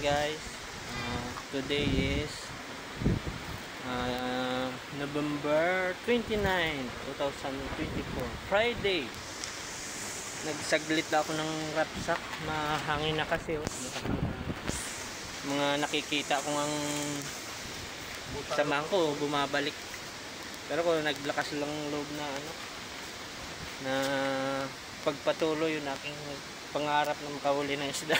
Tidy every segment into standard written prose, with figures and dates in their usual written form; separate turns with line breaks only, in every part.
guys. Today is November 29, 2024, Friday. Nagsaglit ako ng rapsak, mahangin na kasi mga nakikita ko ang samahan ko bumabalik, pero kung naglakas lang loob na na pagpatuloy yung aking pangarap na makahuli ng isda.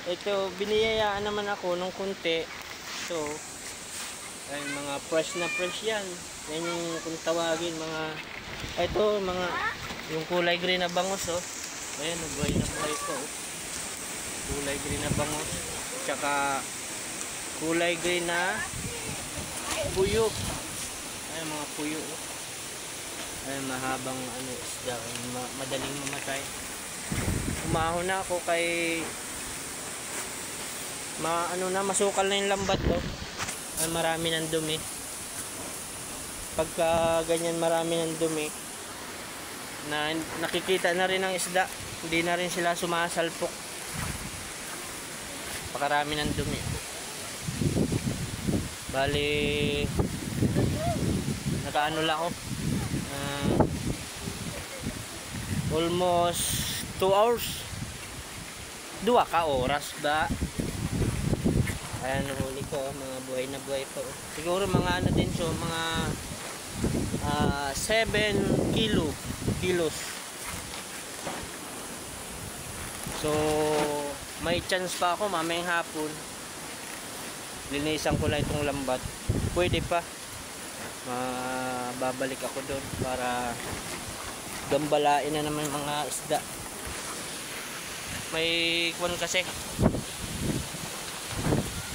Ito, biniyayaan naman ako nung kunti. Ito ay mga fresh na fresh yan. Yan yung kung tawagin mga, ito mga yung kulay green na bangus. Ayan, buhay na buhay ko. Kulay green na bangus, tsaka kulay green na puyo. Ayan, mga puyo. Ayan, mahabang isda, madaling mamatay. Umahon na ako kay masukal na yung lambat ay marami ng dumi. Pagka ganyan marami ng dumi na nakikita na rin ang isda, hindi na rin sila sumasalpok, pakarami ng dumi. Bali nakaano lang ako, almost 2 hours, 2 ka oras ba. Ayan, huli ko, mga buhay na buhay po. Siguro mga din so, mga 7 kilos. So may chance pa ako mamayang hapon. Linisan ko lang itong lambat, pwede pa. Babalik ako doon para gambalain na naman mga isda. May kwan kasi,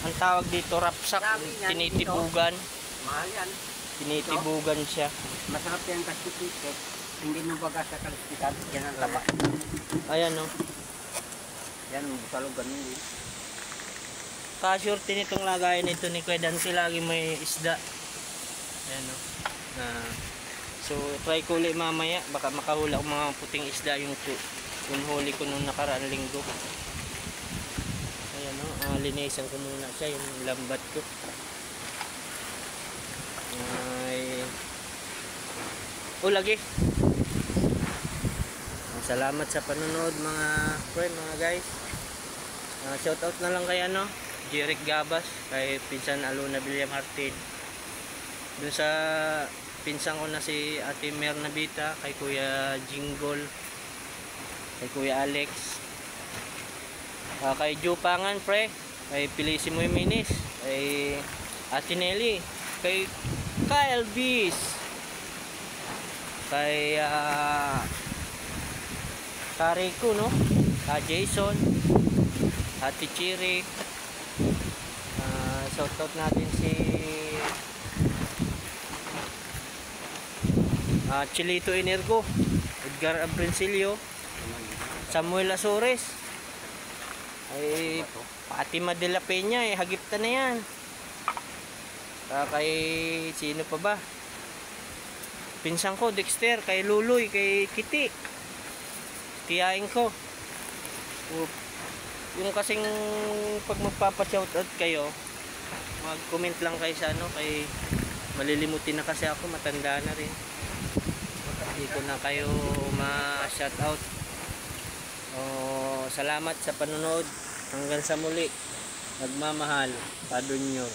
ang tawag dito rapsak, tinitibugan.
Mahal yan.
Tinitibugan siya.
Masarap yan kasi tiket. Hindi mo baga sa kalisitan. Yan ang taba.
Ayan
Yan, busalog ganun din.
Kasurti nitong lagayan nito ni Kuya Dancy, lagi may isda. Ayan so try ko ulit mamaya, baka makahuli ako mga puting isda yung huli ko nung nakaraang linggo. Ayan linisan ko muna siya, yung lambat ko. Lagi. Salamat sa panonood mga friend, mga guys. Shout out na lang kay Jeric Gabas, kay pinsan Aluna Villam Martin, dun sa pinsan ko na si Ate Mer Nabita, kay Kuya Jinggol, kay Kuya Alex, kay Jupangan pre, kay Pilisimo Minis, kay Ate Nelly, kay Kyle Bis, kay Kariko Jason, Ate Chiri. Shoutout natin si Chilito Energo, Edgar Abrencilio, Samuel Azores, ay Fatima de la Peña, hagipta na yan. Kay sino pa ba, pinsan ko Dexter, kay Luloy, kay Kitty, tiyain ko. Yung kasing pag magpapa-shoutout kayo, mag-comment lang kayo sa kay malilimutin na kasi ako, matanda na rin, hindi ko na kayo ma-shoutout. Salamat sa panonood, hanggang sa muli. Nagmamahal, Padre Junior.